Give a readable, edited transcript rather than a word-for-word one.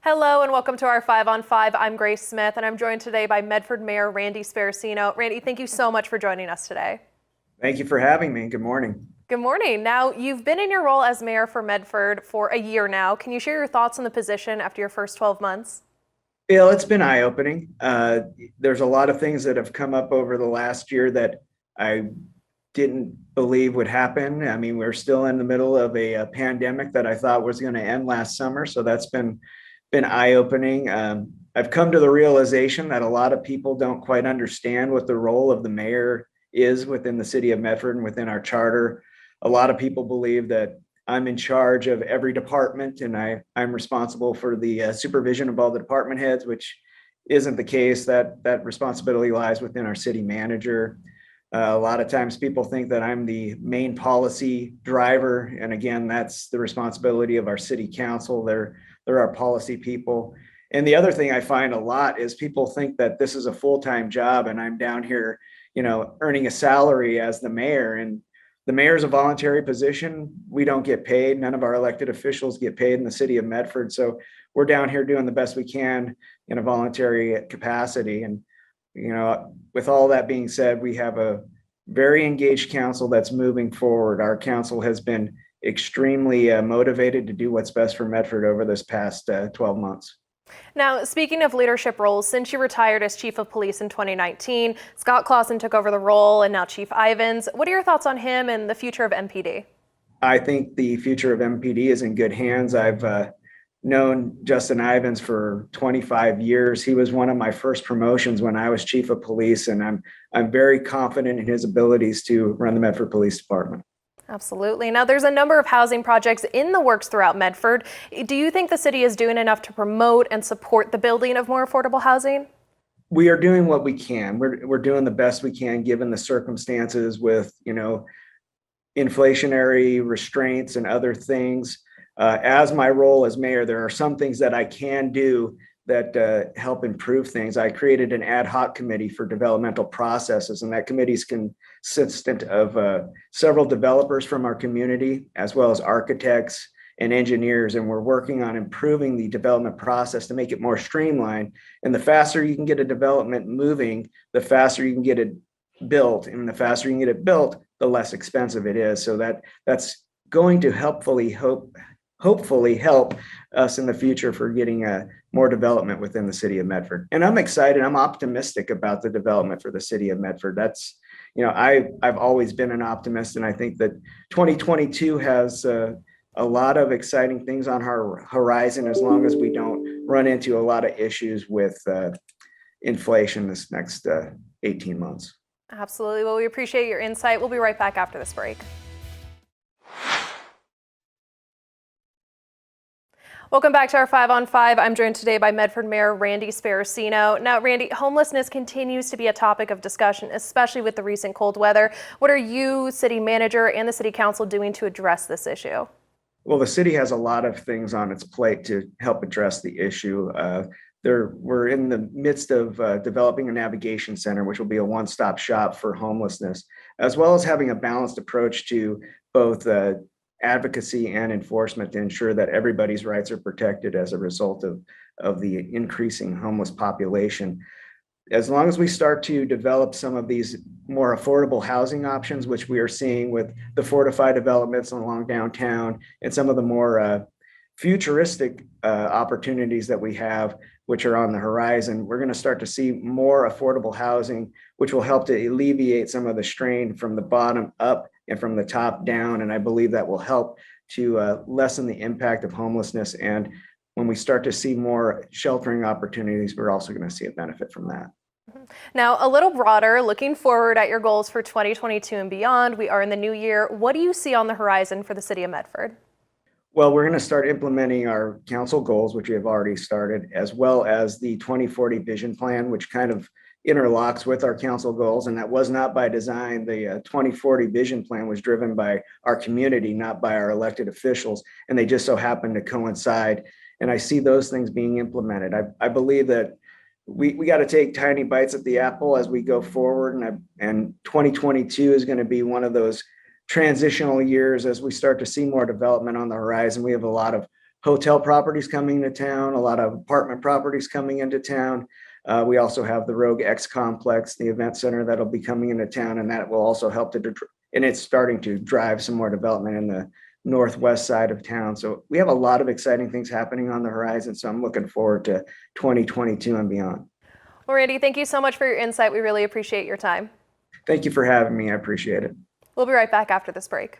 Hello and welcome to our 5 on 5. I'm Grace Smith and I'm joined today by Medford Mayor Randy Sparacino. Randy, thank you so much for joining us today. Thank you for having me. Good morning. Good morning. Now, you've been in your role as mayor for Medford for a year now. Can you share your thoughts on the position after your first 12 months? Bill, it's been eye-opening. There's a lot of things that have come up over the last year that I didn't believe would happen. I mean, we're still in the middle of a pandemic that I thought was going to end last summer. So that's been eye-opening. I've come to the realization that a lot of people don't quite understand what the role of the mayor is within the city of Medford and within our charter. A lot of people believe that I'm in charge of every department and I'm responsible for the supervision of all the department heads, which isn't the case. That responsibility lies within our city manager. A lot of times people think that I'm the main policy driver. And again, that's the responsibility of our city council. They're our policy people. And the other thing I find a lot is people think that this is a full-time job and I'm down here, earning a salary as the mayor. And the mayor is a voluntary position. We don't get paid. None of our elected officials get paid in the city of Medford. So we're down here doing the best we can in a voluntary capacity. And, with all that being said, we have a very engaged council that's moving forward. Our council has been extremely motivated to do what's best for Medford over this past 12 months. Now, speaking of leadership roles, since you retired as chief of police in 2019, Scott Clausen took over the role and now Chief Ivins. What are your thoughts on him and the future of MPD? I think the future of MPD is in good hands. I've known Justin Ivins for 25 years. He was one of my first promotions when I was chief of police, and I'm very confident in his abilities to run the Medford Police Department. Absolutely. Now, there's a number of housing projects in the works throughout Medford. Do you think the city is doing enough to promote and support the building of more affordable housing? We are doing what we can. We're doing the best we can given the circumstances with, inflationary restraints and other things. As my role as mayor, there are some things that I can do that help improve things. I created an ad hoc committee for developmental processes, and that committee is consistent of several developers from our community, as well as architects and engineers, and we're working on improving the development process to make it more streamlined. And the faster you can get a development moving, the faster you can get it built, and the faster you can get it built, the less expensive it is. So that's going to hopefully help us in the future for getting more development within the city of Medford. And I'm excited. I'm optimistic about the development for the city of Medford. That's, I've always been an optimist, and I think that 2022 has a lot of exciting things on our horizon, as long as we don't run into a lot of issues with inflation this next 18 months. Absolutely. Well, we appreciate your insight. We'll be right back after this break. Welcome back to our 5 on 5. I'm joined today by Medford Mayor Randy Sparacino. Now, Randy, homelessness continues to be a topic of discussion, especially with the recent cold weather. What are you, city manager, and the city council doing to address this issue? Well, the city has a lot of things on its plate to help address the issue. We're in the midst of developing a navigation center, which will be a one-stop shop for homelessness, as well as having a balanced approach to both advocacy and enforcement to ensure that everybody's rights are protected as a result of the increasing homeless population. As long as we start to develop some of these more affordable housing options, which we are seeing with the fortified developments along downtown and some of the more futuristic opportunities that we have, which are on the horizon, we're going to start to see more affordable housing, which will help to alleviate some of the strain from the bottom up and from the top down. And I believe that will help to lessen the impact of homelessness. And when we start to see more sheltering opportunities, we're also going to see a benefit from that. Now, a little broader, looking forward at your goals for 2022 and beyond, we are in the new year. What do you see on the horizon for the city of Medford? Well, we're going to start implementing our council goals, which we have already started, as well as the 2040 vision plan, which kind of interlocks with our council goals. And that was not by design. The 2040 vision plan was driven by our community, not by our elected officials. And they just so happen to coincide. And I see those things being implemented. I believe that we got to take tiny bites at the apple as we go forward. And 2022 is going to be one of those transitional years as we start to see more development on the horizon. We have a lot of hotel properties coming to town, a lot of apartment properties coming into town. We also have the Rogue X Complex, the event center that'll be coming into town, and that will also help and it's starting to drive some more development in the northwest side of town. So we have a lot of exciting things happening on the horizon. So I'm looking forward to 2022 and beyond. Well, Randy, thank you so much for your insight. We really appreciate your time. Thank you for having me. I appreciate it. We'll be right back after this break.